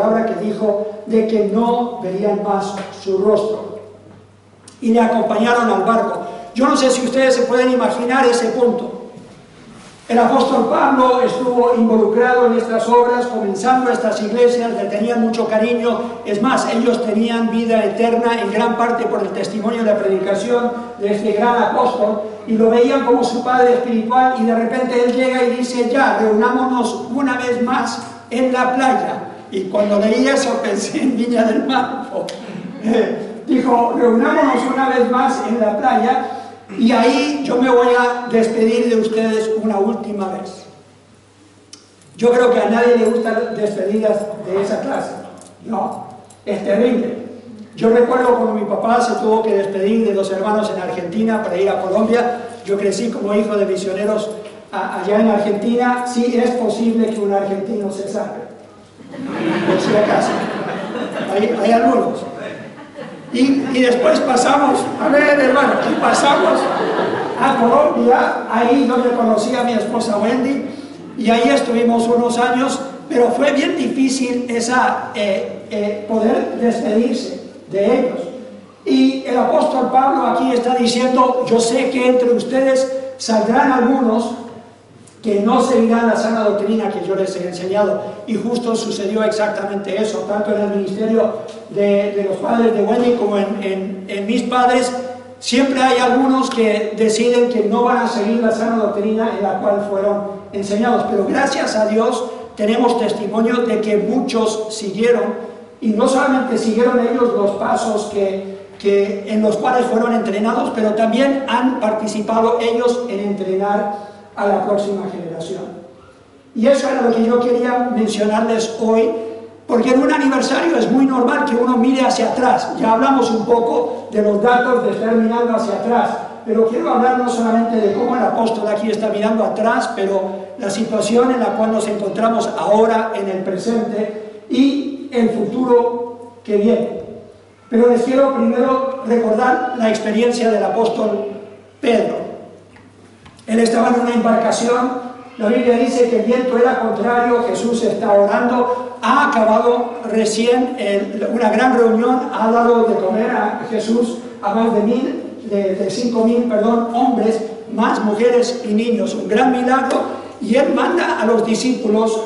palabra que dijo de que no verían más su rostro. Y le acompañaron al barco. Yo no sé si ustedes se pueden imaginar ese punto. El apóstol Pablo estuvo involucrado en estas obras, comenzando estas iglesias, le tenían mucho cariño. Es más, ellos tenían vida eterna en gran parte por el testimonio de la predicación de este gran apóstol, y lo veían como su padre espiritual, y de repente él llega y dice: ya, reunámonos una vez más en la playa. Y cuando leí eso pensé en Viña del Mar. Dijo: reunámonos una vez más en la playa, y ahí yo me voy a despedir de ustedes una última vez. Yo creo que a nadie le gustan despedidas de esa clase. No, es terrible. Yo recuerdo cuando mi papá se tuvo que despedir de los hermanos en Argentina para ir a Colombia. Yo crecí como hijo de misioneros allá en Argentina. Sí es posible que un argentino se salve, por si acaso. Hay algunos. Y después pasamos, a ver hermano, y pasamos a Colombia, ahí donde conocí a mi esposa Wendy, y ahí estuvimos unos años, pero fue bien difícil poder despedirse de ellos. Y el apóstol Pablo aquí está diciendo: yo sé que entre ustedes saldrán algunos que no seguirán la sana doctrina que yo les he enseñado. Y justo sucedió exactamente eso, tanto en el ministerio de los padres de Wendy como en mis padres. Siempre hay algunos que deciden que no van a seguir la sana doctrina en la cual fueron enseñados, pero gracias a Dios tenemos testimonio de que muchos siguieron, y no solamente siguieron ellos los pasos en los cuales fueron entrenados, pero también han participado ellos en entrenar a la próxima generación. Y eso era lo que yo quería mencionarles hoy, porque en un aniversario es muy normal que uno mire hacia atrás. Ya hablamos un poco de los datos de estar mirando hacia atrás, pero quiero hablar no solamente de cómo el apóstol aquí está mirando atrás, pero la situación en la cual nos encontramos ahora en el presente y el futuro que viene. Pero les quiero primero recordar la experiencia del apóstol Pedro. Él estaba en una embarcación, la Biblia dice que el viento era contrario, Jesús está orando, ha acabado recién una gran reunión, ha dado de comer a Jesús a más de 5,000 hombres, más mujeres y niños, un gran milagro, y él manda a los discípulos,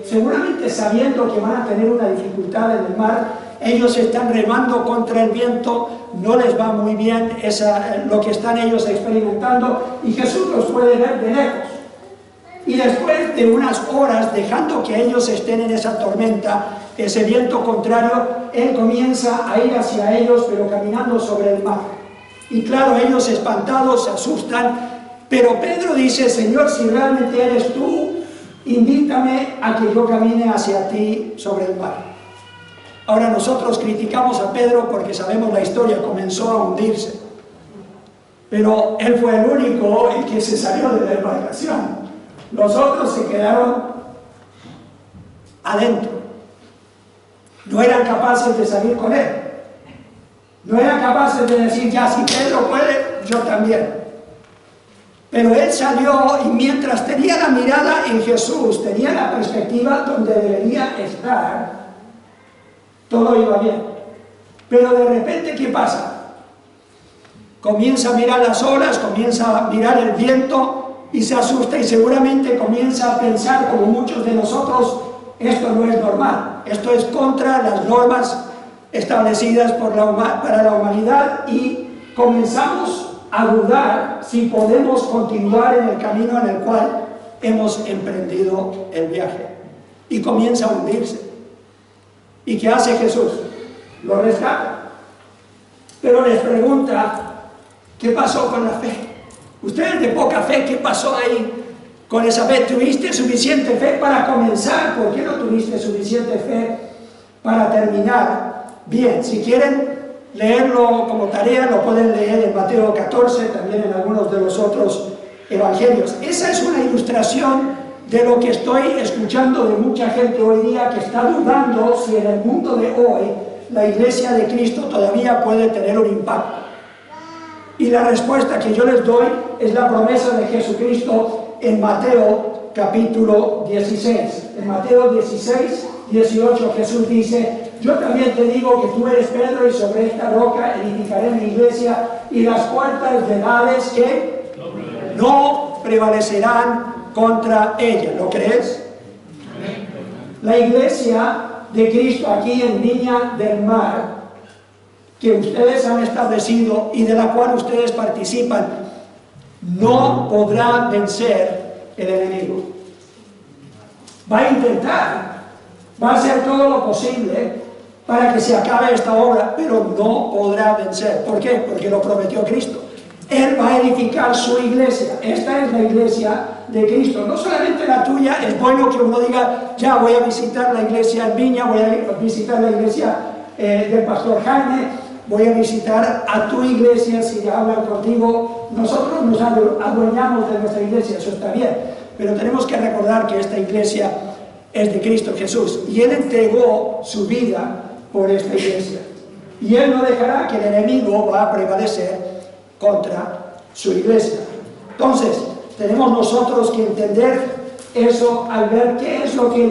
seguramente sabiendo que van a tener una dificultad en el mar. Ellos están remando contra el viento, no les va muy bien lo que están ellos experimentando, y Jesús los puede ver de lejos. Y después de unas horas, dejando que ellos estén en esa tormenta, ese viento contrario, Él comienza a ir hacia ellos, pero caminando sobre el mar. Y claro, ellos espantados se asustan, pero Pedro dice: Señor, si realmente eres tú, invítame a que yo camine hacia ti sobre el mar. Ahora, nosotros criticamos a Pedro porque sabemos la historia, comenzó a hundirse, pero él fue el único el que se salió de la embarcación. Los otros se quedaron adentro, no eran capaces de salir con él, no eran capaces de decir: ya, si Pedro puede, yo también. Pero él salió, y mientras tenía la mirada en Jesús, tenía la perspectiva donde debería estar, todo iba bien. Pero de repente, ¿qué pasa? Comienza a mirar las olas, comienza a mirar el viento y se asusta, y seguramente comienza a pensar, como muchos de nosotros: esto no es normal, esto es contra las normas establecidas para la humanidad, y comenzamos a dudar si podemos continuar en el camino en el cual hemos emprendido el viaje, y comienza a hundirse. ¿Y qué hace Jesús? Lo rescata. Pero les pregunta: ¿qué pasó con la fe? Ustedes de poca fe, ¿qué pasó ahí con esa fe? ¿Tuviste suficiente fe para comenzar? ¿Por qué no tuviste suficiente fe para terminar? Bien, si quieren leerlo como tarea, lo pueden leer en Mateo 14, también en algunos de los otros evangelios. Esa es una ilustración de lo que estoy escuchando de mucha gente hoy día, que está dudando si en el mundo de hoy la Iglesia de Cristo todavía puede tener un impacto. Y la respuesta que yo les doy es la promesa de Jesucristo en Mateo capítulo 16. En Mateo 16, 18, Jesús dice: yo también te digo que tú eres Pedro, y sobre esta roca edificaré mi iglesia, y las puertas del Hades que no prevalecerán contra ella. ¿Lo crees? La iglesia de Cristo aquí en Viña del Mar, que ustedes han establecido y de la cual ustedes participan, no podrá vencer el enemigo. Va a intentar, va a hacer todo lo posible para que se acabe esta obra, pero no podrá vencer. ¿Por qué? Porque lo prometió Cristo. Él va a edificar su iglesia. Esta es la iglesia de Cristo. No solamente la tuya. Es bueno que uno diga: ya voy a visitar la iglesia en Viña, voy a visitar la iglesia del pastor Jaime, voy a visitar a tu iglesia si hablan contigo. Nosotros nos adueñamos de nuestra iglesia, eso está bien, pero tenemos que recordar que esta iglesia es de Cristo Jesús, y Él entregó su vida por esta iglesia, y Él no dejará que el enemigo va a prevalecer contra su iglesia. Entonces, tenemos nosotros que entender eso al ver qué es lo que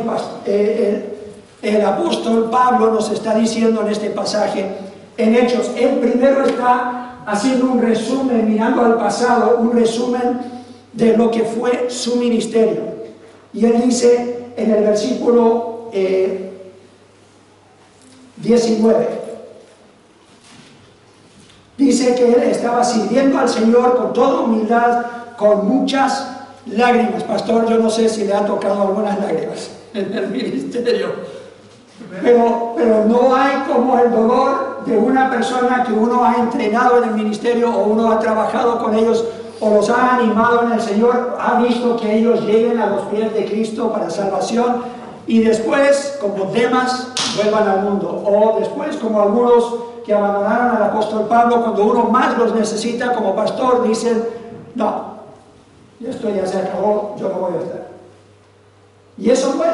el apóstol Pablo nos está diciendo en este pasaje en Hechos. Él primero está haciendo un resumen, mirando al pasado, un resumen de lo que fue su ministerio. Y él dice en el versículo 19, dice que él estaba sirviendo al Señor con toda humildad, con muchas lágrimas. Pastor, yo no sé si le ha tocado algunas lágrimas en el ministerio, pero no hay como el dolor de una persona que uno ha entrenado en el ministerio, o uno ha trabajado con ellos, o los ha animado en el Señor, ha visto que ellos lleguen a los pies de Cristo para salvación, y después, como Demas, vuelvan al mundo. O después, como algunos que abandonaron al apóstol Pablo, cuando uno más los necesita como pastor, dicen: no, esto ya se acabó, yo no voy a estar. Y eso duele.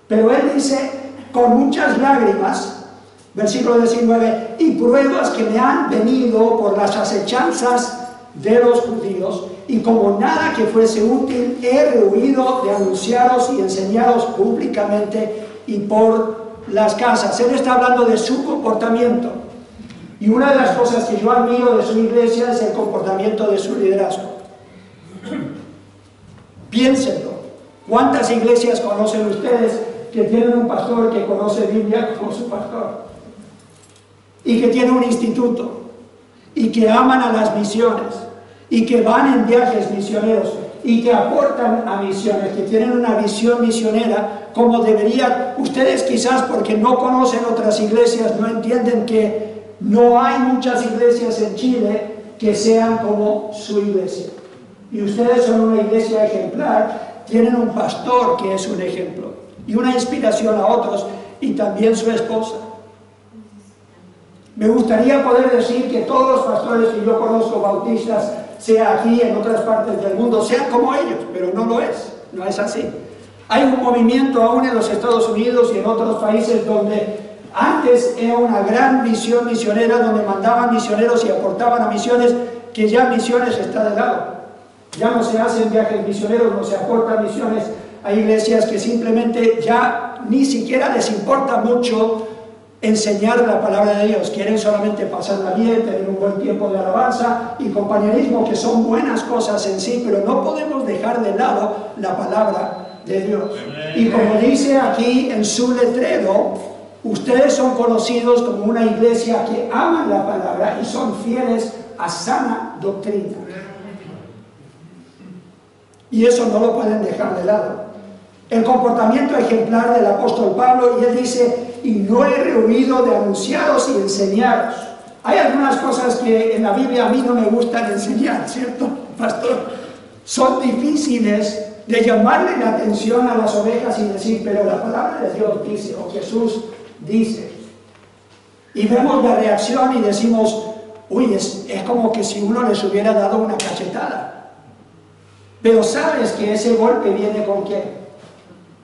Pero él dice: con muchas lágrimas, versículo 19, y pruebas que me han venido por las acechanzas de los judíos, y como nada que fuese útil, he rehuido de anunciaros y enseñaros públicamente y por las casas. Él está hablando de su comportamiento, y una de las cosas que yo admiro de su iglesia es el comportamiento de su liderazgo. Piénsenlo. ¿Cuántas iglesias conocen ustedes que tienen un pastor que conoce Biblia como su pastor, y que tiene un instituto, y que aman a las misiones, y que van en viajes misioneros, y que aportan a misiones, que tienen una visión misionera como deberían? Ustedes quizás, porque no conocen otras iglesias, no entienden que no hay muchas iglesias en Chile que sean como su iglesia. Y ustedes son una iglesia ejemplar, tienen un pastor que es un ejemplo y una inspiración a otros, y también su esposa. Me gustaría poder decir que todos los pastores que yo conozco bautistas, sea aquí, en otras partes del mundo, sean como ellos, pero no lo es, no es así. Hay un movimiento aún en los Estados Unidos y en otros países donde antes era una gran visión misionera, donde mandaban misioneros y aportaban a misiones, que ya misiones está de lado. Ya no se hacen viajes misioneros, no se aportan misiones. Hay iglesias que simplemente ya ni siquiera les importa mucho enseñar la palabra de Dios. Quieren solamente pasarla bien, tener un buen tiempo de alabanza y compañerismo, que son buenas cosas en sí, pero no podemos dejar de lado la palabra de Dios. Y como dice aquí en su letrero, ustedes son conocidos como una iglesia que aman la palabra y son fieles a sana doctrina. Y eso no lo pueden dejar de lado. El comportamiento ejemplar del apóstol Pablo, y él dice: y no he rehuido de anunciaros y enseñaros. Hay algunas cosas que en la Biblia a mí no me gustan enseñar, ¿cierto, pastor? Son difíciles de llamarle la atención a las ovejas y decir: pero la palabra de Dios dice, o Jesús dice. Y vemos la reacción y decimos: uy, es como que si uno les hubiera dado una cachetada. Pero sabes que ese golpe viene ¿con qué?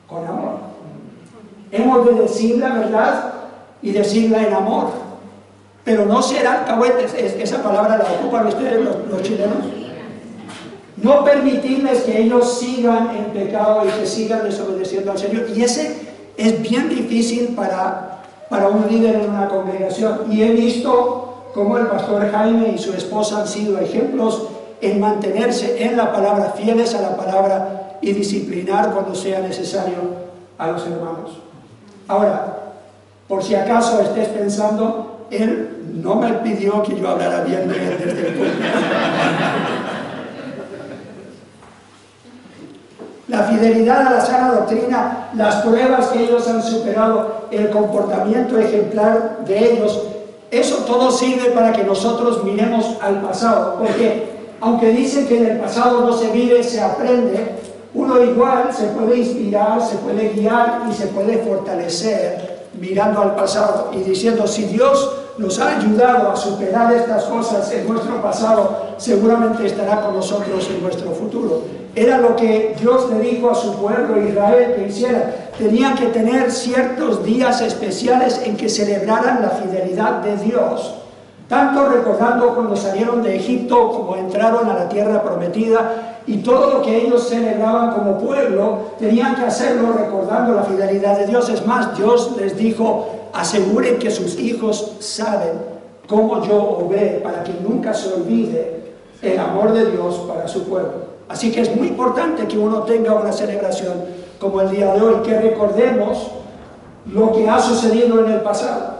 Con amor. Hemos de decir la verdad y decirla en amor, pero no ser alcahuetes. Esa palabra la ocupan ustedes los chilenos. No permitirles que ellos sigan en pecado y que sigan desobedeciendo al Señor. Y ese es bien difícil para un líder en una congregación. Y he visto cómo el pastor Jaime y su esposa han sido ejemplos en mantenerse en la palabra, fieles a la palabra y disciplinar cuando sea necesario a los hermanos. Ahora, por si acaso estés pensando, él no me pidió que yo hablara bien de él desde el púlpito. La fidelidad a la sana doctrina, las pruebas que ellos han superado, el comportamiento ejemplar de ellos, eso todo sirve para que nosotros miremos al pasado, porque aunque dicen que en el pasado no se vive, se aprende, uno igual se puede inspirar, se puede guiar y se puede fortalecer mirando al pasado y diciendo, si Dios nos ha ayudado a superar estas cosas en nuestro pasado, seguramente estará con nosotros en nuestro futuro. Era lo que Dios le dijo a su pueblo Israel que hiciera. Tenían que tener ciertos días especiales en que celebraran la fidelidad de Dios, tanto recordando cuando salieron de Egipto como entraron a la tierra prometida, y todo lo que ellos celebraban como pueblo, tenían que hacerlo recordando la fidelidad de Dios. Es más, Dios les dijo, aseguren que sus hijos saben cómo yo obré, para que nunca se olvide el amor de Dios para su pueblo. Así que es muy importante que uno tenga una celebración como el día de hoy, que recordemos lo que ha sucedido en el pasado.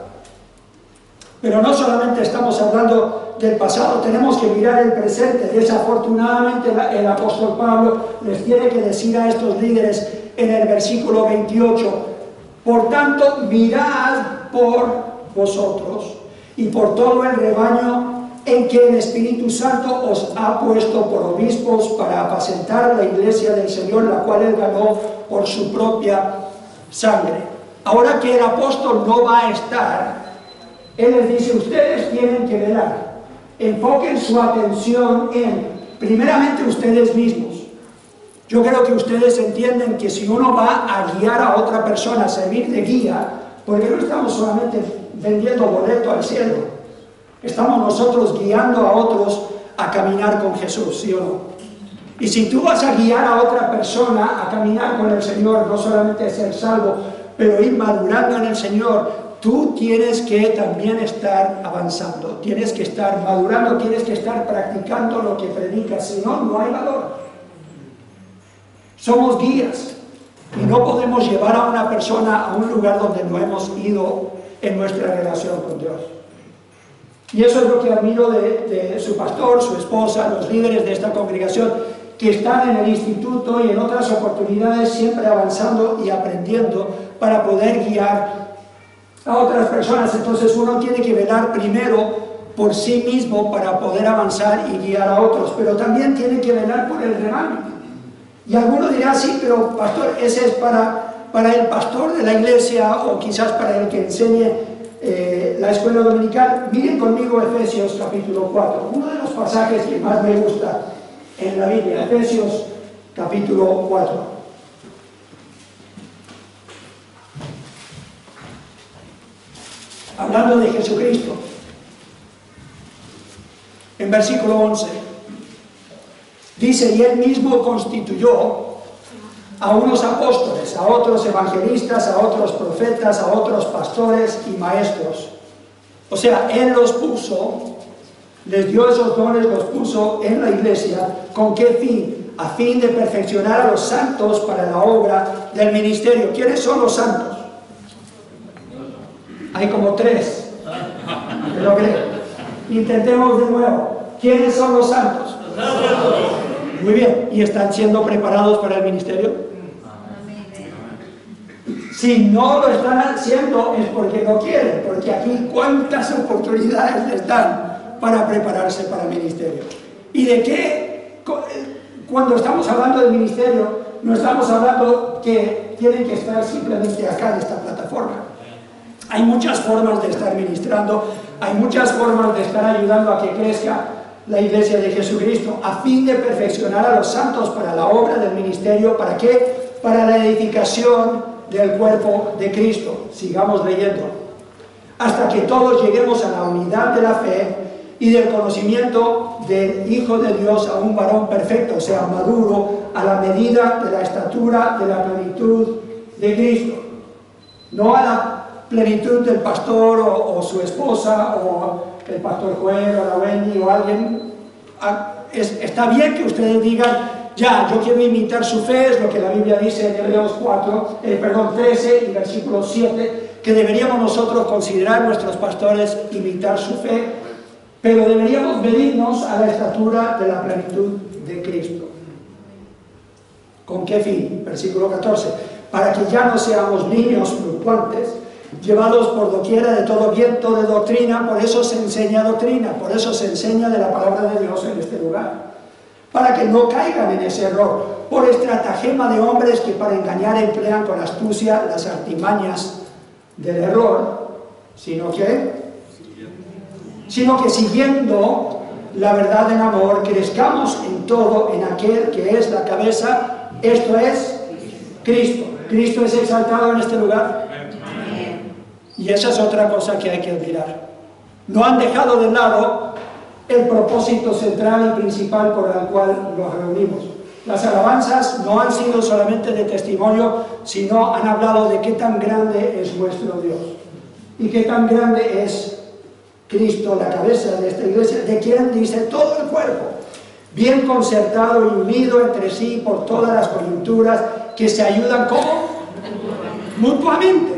Pero no solamente estamos hablando del pasado, tenemos que mirar el presente. Desafortunadamente el apóstol Pablo les tiene que decir a estos líderes en el versículo 28, por tanto, mirad por vosotros y por todo el rebaño en que el Espíritu Santo os ha puesto por obispos para apacentar la iglesia del Señor, la cual Él ganó por su propia sangre. Ahora que el apóstol no va a estar, Él les dice, ustedes tienen que velar. Enfoquen su atención en, primeramente, ustedes mismos. Yo creo que ustedes entienden que si uno va a guiar a otra persona, a servir de guía, porque no estamos solamente vendiendo boleto al cielo, estamos nosotros guiando a otros a caminar con Jesús, ¿sí o no? Y si tú vas a guiar a otra persona a caminar con el Señor, no solamente ser salvo, pero ir madurando en el Señor, tú tienes que también estar avanzando, tienes que estar madurando, tienes que estar practicando lo que predicas, si no, no hay valor. Somos guías y no podemos llevar a una persona a un lugar donde no hemos ido en nuestra relación con Dios. Y eso es lo que admiro de su pastor, su esposa, los líderes de esta congregación, que están en el instituto y en otras oportunidades siempre avanzando y aprendiendo para poder guiar a otras personas. Entonces uno tiene que velar primero por sí mismo para poder avanzar y guiar a otros, pero también tiene que velar por el rebaño. Y alguno dirá, sí, pero pastor, ese es para el pastor de la iglesia o quizás para el que enseñe la escuela dominical. Miren conmigo Efesios capítulo 4, uno de los pasajes que más me gusta en la Biblia, Efesios capítulo 4. Hablando de Jesucristo, en versículo 11, dice, y Él mismo constituyó a unos apóstoles, a otros evangelistas, a otros profetas, a otros pastores y maestros. O sea, Él los puso, les dio esos dones, los puso en la iglesia. ¿Con qué fin? A fin de perfeccionar a los santos para la obra del ministerio. ¿Quiénes son los santos? Hay como tres. Pero intentemos de nuevo. ¿Quiénes son los santos? Muy bien. ¿Y están siendo preparados para el ministerio? Si no lo están haciendo es porque no quieren, porque aquí cuántas oportunidades les dan para prepararse para el ministerio. ¿Y de qué? Cuando estamos hablando del ministerio, no estamos hablando que tienen que estar simplemente acá en esta plataforma. Hay muchas formas de estar ministrando, hay muchas formas de estar ayudando a que crezca la iglesia de Jesucristo, a fin de perfeccionar a los santos para la obra del ministerio. ¿Para qué? Para la edificación del cuerpo de Cristo. Sigamos leyendo. Hasta que todos lleguemos a la unidad de la fe y del conocimiento del Hijo de Dios, a un varón perfecto, o sea, maduro, a la medida de la estatura de la plenitud de Cristo. no a la plenitud del pastor o su esposa o el pastor Joel o la Wendy o alguien. Está bien que ustedes digan, ya, yo quiero imitar su fe, es lo que la Biblia dice en Hebreos 13 y versículo 7, que deberíamos nosotros considerar nuestros pastores imitar su fe, pero deberíamos medirnos a la estatura de la plenitud de Cristo. ¿Con qué fin? Versículo 14, para que ya no seamos niños fluctuantes, llevados por doquiera de todo viento de doctrina, por eso se enseña doctrina, por eso se enseña de la palabra de Dios en este lugar, para que no caigan en ese error, por estratagema de hombres que para engañar emplean con astucia las artimañas del error, sino que siguiendo la verdad en amor, crezcamos en todo en aquel que es la cabeza, esto es Cristo. Cristo es exaltado en este lugar. Y esa es otra cosa que hay que admirar. No han dejado de lado el propósito central y principal por el cual nos reunimos. Las alabanzas no han sido solamente de testimonio, sino han hablado de qué tan grande es nuestro Dios y qué tan grande es Cristo, la cabeza de esta iglesia, de quien dice todo el cuerpo, bien concertado y unido entre sí por todas las coyunturas que se ayudan como mutuamente.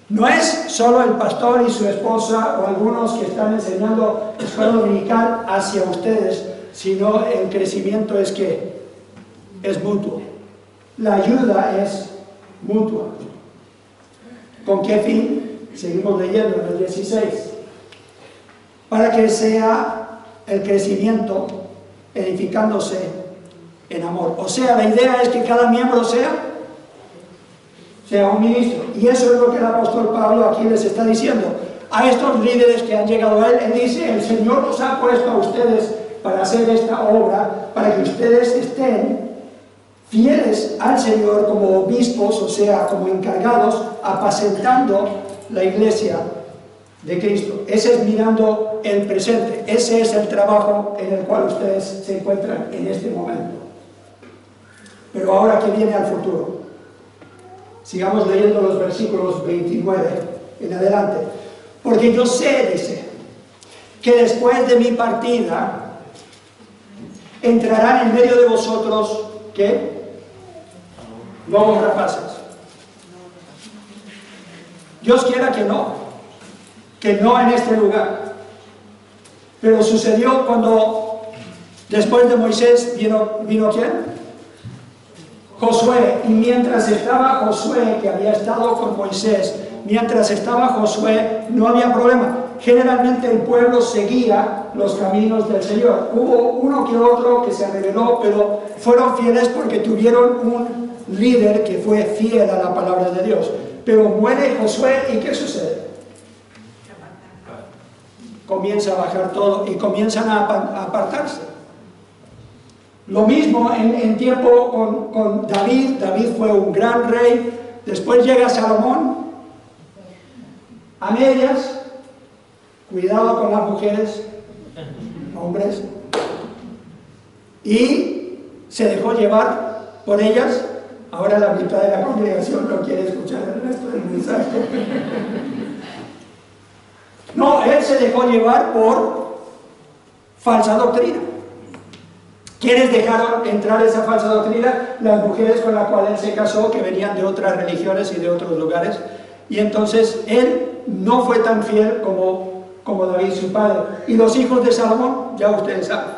No es solo el pastor y su esposa o algunos que están enseñando escuela dominical hacia ustedes, sino el crecimiento es que es mutuo. La ayuda es mutua. ¿Con qué fin? Seguimos leyendo en el 16. Para que sea el crecimiento edificándose en amor. O sea, la idea es que cada miembro sea un ministro. Y eso es lo que el apóstol Pablo aquí les está diciendo a estos líderes que han llegado a él. Él dice, el Señor los ha puesto a ustedes para hacer esta obra, para que ustedes estén fieles al Señor como obispos, o sea, como encargados, apacentando la iglesia de Cristo. Ese es mirando el presente, ese es el trabajo en el cual ustedes se encuentran en este momento. Pero ahora que viene al futuro, sigamos leyendo los versículos 29 en adelante. Porque yo sé, dice, que después de mi partida entrarán en medio de vosotros, ¿qué? Nuevos rapaces. Dios quiera que no en este lugar. Pero sucedió cuando después de Moisés vino ¿quién? Josué. Y mientras estaba Josué, que había estado con Moisés, mientras estaba Josué no había problema. Generalmente el pueblo seguía los caminos del Señor. Hubo uno que otro que se rebeló, pero fueron fieles porque tuvieron un líder que fue fiel a la palabra de Dios. Pero muere Josué y ¿qué sucede? Comienza a bajar todo y comienzan a apartarse. Lo mismo en tiempo con David. David fue un gran rey. Después llega Salomón. A medias, cuidado con las mujeres, hombres, y se dejó llevar por ellas. Ahora la mitad de la congregación no quiere escuchar el resto del mensaje. No, él se dejó llevar por falsa doctrina. ¿Quiénes dejaron entrar esa falsa doctrina? Las mujeres con las cuales él se casó, que venían de otras religiones y de otros lugares. Y entonces él no fue tan fiel como David, su padre. Y los hijos de Salomón, ya ustedes saben.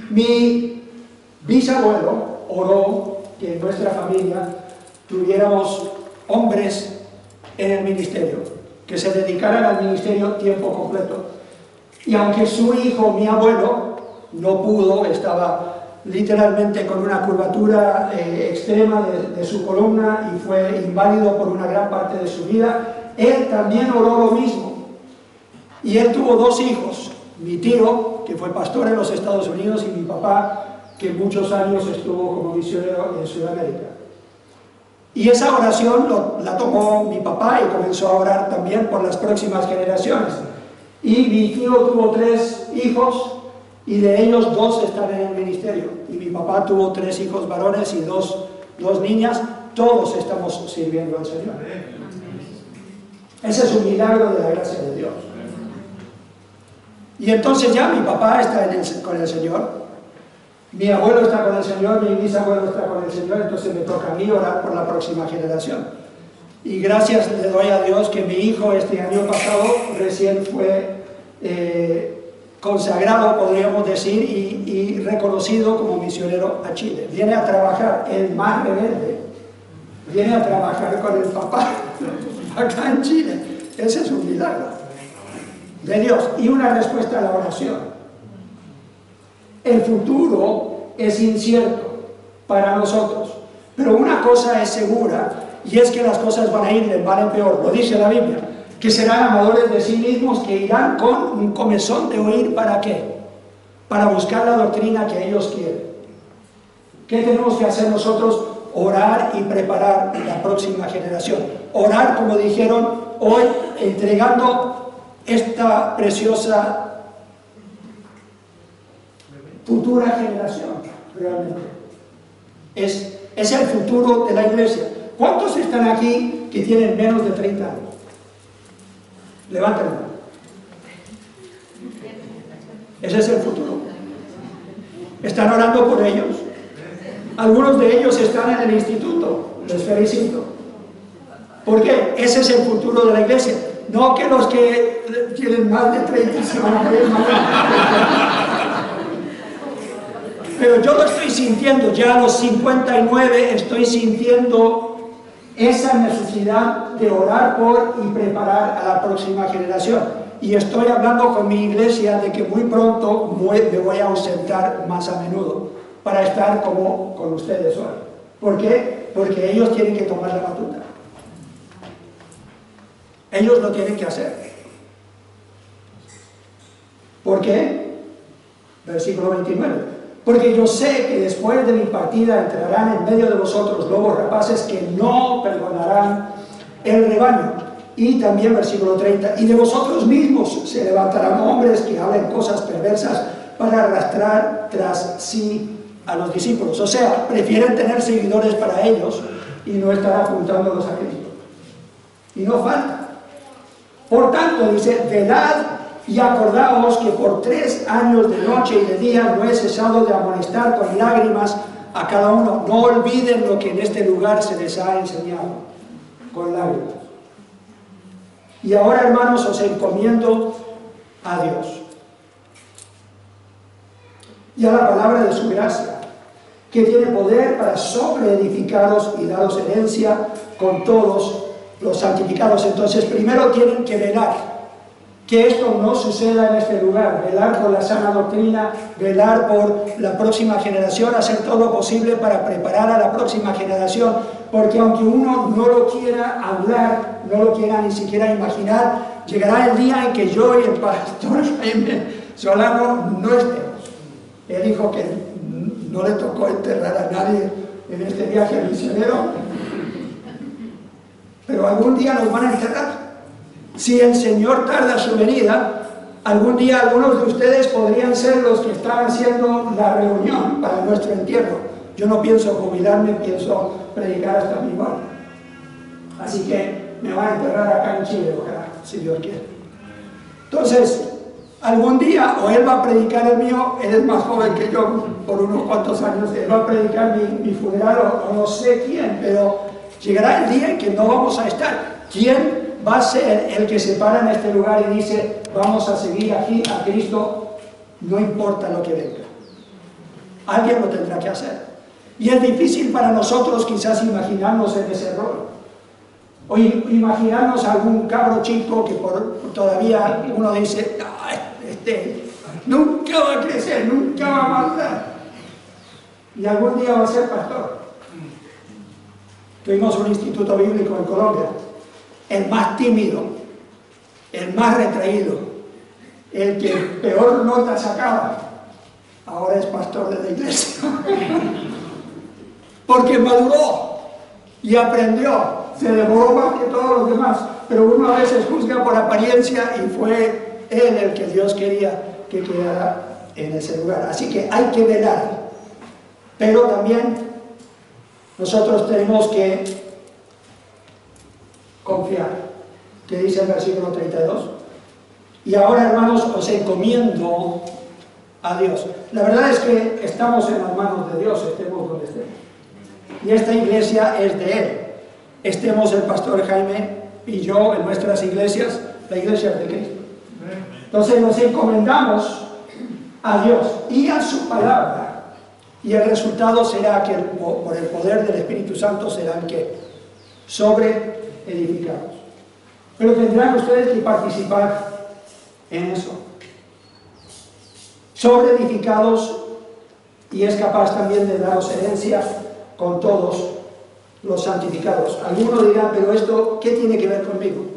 Mi bisabuelo oró que en nuestra familia tuviéramos hombres en el ministerio, que se dedicaran al ministerio tiempo completo. Y aunque su hijo, mi abuelo, no pudo, estaba literalmente con una curvatura extrema de su columna y fue inválido por una gran parte de su vida, él también oró lo mismo. Y él tuvo dos hijos, mi tío, que fue pastor en los Estados Unidos, y mi papá, que muchos años estuvo como misionero en Sudamérica. Y esa oración la tomó mi papá y comenzó a orar también por las próximas generaciones. Y mi tío tuvo 3 hijos, y de ellos 2 están en el ministerio. Y mi papá tuvo 3 hijos varones y dos niñas, todos estamos sirviendo al Señor. Ese es un milagro de la gracia de Dios. Y entonces ya mi papá está con el Señor, mi abuelo está con el Señor, mi bisabuelo está con el Señor, entonces me toca a mí orar por la próxima generación. Y gracias le doy a Dios que mi hijo este año pasado recién fue consagrado, podríamos decir, y reconocido como misionero a Chile. Viene a trabajar, el más rebelde, viene a trabajar con el papá acá en Chile. Ese es un milagro de Dios y una respuesta a la oración. El futuro es incierto para nosotros, pero una cosa es segura, y es que las cosas van a ir de mal en peor. Lo dice la Biblia, que serán amadores de sí mismos, que irán con un comezón de oír. ¿Para qué? Para buscar la doctrina que ellos quieren. ¿Qué tenemos que hacer nosotros? Orar y preparar la próxima generación. Orar, como dijeron hoy, entregando esta preciosa futura generación. Realmente es el futuro de la iglesia. ¿Cuántos están aquí que tienen menos de 30 años? Levanten la mano. Ese es el futuro. ¿Están orando por ellos? Algunos de ellos están en el instituto. Les felicito. ¿Por qué? Ese es el futuro de la iglesia. No que los que tienen más de 30 se van a morir más. Pero yo lo estoy sintiendo. Ya a los 59 estoy sintiendo esa necesidad de orar por y preparar a la próxima generación. Y estoy hablando con mi iglesia de que muy pronto me voy a ausentar más a menudo para estar como con ustedes hoy. ¿Por qué? Porque ellos tienen que tomar la batuta. Ellos lo tienen que hacer. ¿Por qué? Versículo 29. Porque yo sé que después de mi partida entrarán en medio de vosotros lobos rapaces que no perdonarán el rebaño. Y también versículo 30, y de vosotros mismos se levantarán hombres que hablen cosas perversas para arrastrar tras sí a los discípulos. O sea, prefieren tener seguidores para ellos y no estar apuntándolos a Cristo. Y no falta. Por tanto, dice, velad y acordaos que por 3 años de noche y de día no he cesado de amonestar con lágrimas a cada uno. No olviden lo que en este lugar se les ha enseñado, con lágrimas. Y ahora, hermanos, os encomiendo a Dios y a la palabra de su gracia, que tiene poder para sobreedificaros y daros herencia con todos los santificados. Entonces, primero tienen que velar que esto no suceda en este lugar, velar por la sana doctrina, velar por la próxima generación, hacer todo lo posible para preparar a la próxima generación, porque aunque uno no lo quiera hablar, no lo quiera ni siquiera imaginar, llegará el día en que yo y el pastor Jaime Solano no estemos. Él dijo que no le tocó enterrar a nadie en este viaje misionero, pero algún día nos van a enterrar. Si el Señor tarda su venida, algún día algunos de ustedes podrían ser los que están haciendo la reunión para nuestro entierro. Yo no pienso jubilarme, pienso predicar hasta mi muerte. Así que me van a enterrar acá en Chile, ojalá, si Dios quiere. Entonces, algún día, o él va a predicar el mío, él es más joven que yo por unos cuantos años, él va a predicar mi funeral, o no sé quién, pero llegará el día en que no vamos a estar. ¿Quién va a ser el que se para en este lugar y dice, vamos a seguir aquí a Cristo, no importa lo que venga? Alguien lo tendrá que hacer. Y es difícil para nosotros quizás imaginarnos en ese rol. O imaginarnos a algún cabro chico que todavía uno dice, nunca va a crecer, nunca va a madurar. Y algún día va a ser pastor. Tuvimos un instituto bíblico en Colombia. El más tímido, el más retraído, el que peor nota sacaba, ahora es pastor de la iglesia. Porque maduró y aprendió, se demoró más que todos los demás, pero uno a veces juzga por apariencia y fue él el que Dios quería que quedara en ese lugar. Así que hay que velar, pero también nosotros tenemos que confiar, que dice el versículo 32. Y ahora, hermanos, os encomiendo a Dios. La verdad es que estamos en las manos de Dios, estemos donde estemos. Y esta iglesia es de Él. Estemos el pastor Jaime y yo en nuestras iglesias, la iglesia de Cristo. Entonces nos encomendamos a Dios y a su palabra. Y el resultado será que por el poder del Espíritu Santo serán que sobre edificados. Pero tendrán ustedes que participar en eso. Sobre edificados, y es capaz también de daros herencia con todos los santificados. Algunos dirán, pero esto, ¿qué tiene que ver conmigo?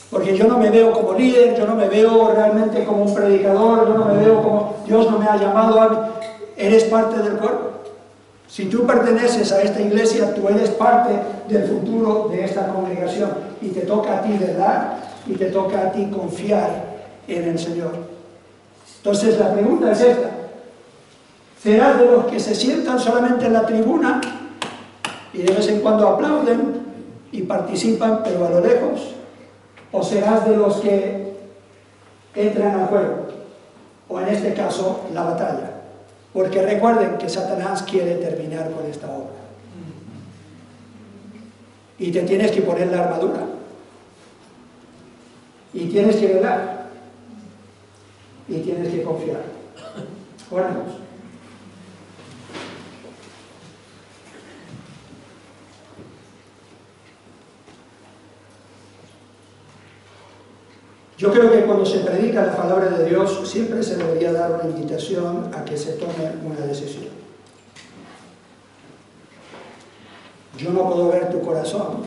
Porque yo no me veo como líder, yo no me veo realmente como un predicador, yo no me veo como, Dios no me ha llamado a mí. Eres parte del cuerpo. Si tú perteneces a esta iglesia, tú eres parte del futuro de esta congregación. Y te toca a ti velar, y te toca a ti confiar en el Señor. Entonces la pregunta es esta. ¿Serás de los que se sientan solamente en la tribuna y de vez en cuando aplauden y participan, pero a lo lejos? ¿O serás de los que entran al juego? O en este caso, la batalla. Porque recuerden que Satanás quiere terminar con esta obra. Y te tienes que poner la armadura. Y tienes que velar. Y tienes que confiar. Oremos. Yo creo que cuando se predica la palabra de Dios siempre se debería dar una invitación a que se tome una decisión. Yo no puedo ver tu corazón,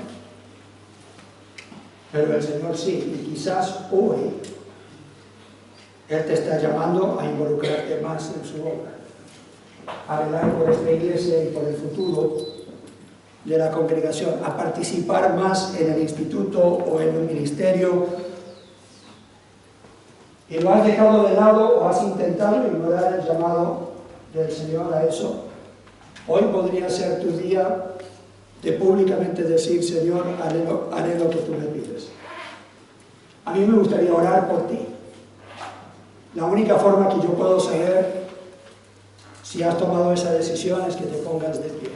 pero el Señor sí, y quizás hoy Él te está llamando a involucrarte más en su obra, a velar por esta iglesia y por el futuro de la congregación, a participar más en el instituto o en un ministerio. Y lo has dejado de lado o has intentado ignorar el llamado del Señor a eso. Hoy podría ser tu día de públicamente decir, Señor, haré lo que tú me pides. A mí me gustaría orar por ti. La única forma que yo puedo saber si has tomado esa decisión es que te pongas de pie.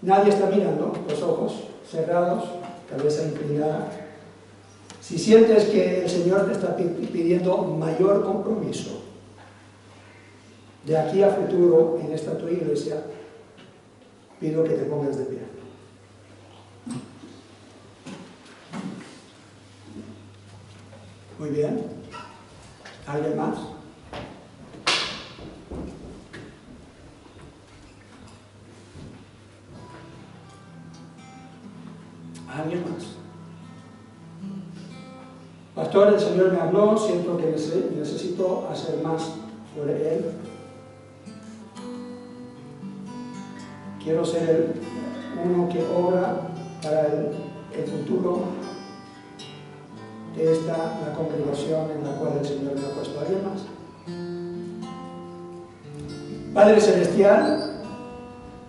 Nadie está mirando, los ojos cerrados, cabeza inclinada. Si sientes que el Señor te está pidiendo mayor compromiso de aquí a futuro en esta tu iglesia, pido que te pongas de pie. Muy bien. ¿Alguien más? ¿Alguien más? Pastor, el Señor me habló, siento que necesito hacer más sobre Él. Quiero ser uno que obra para el futuro de la congregación en la cual el Señor me ha puesto. ¿Alguien más? Padre Celestial,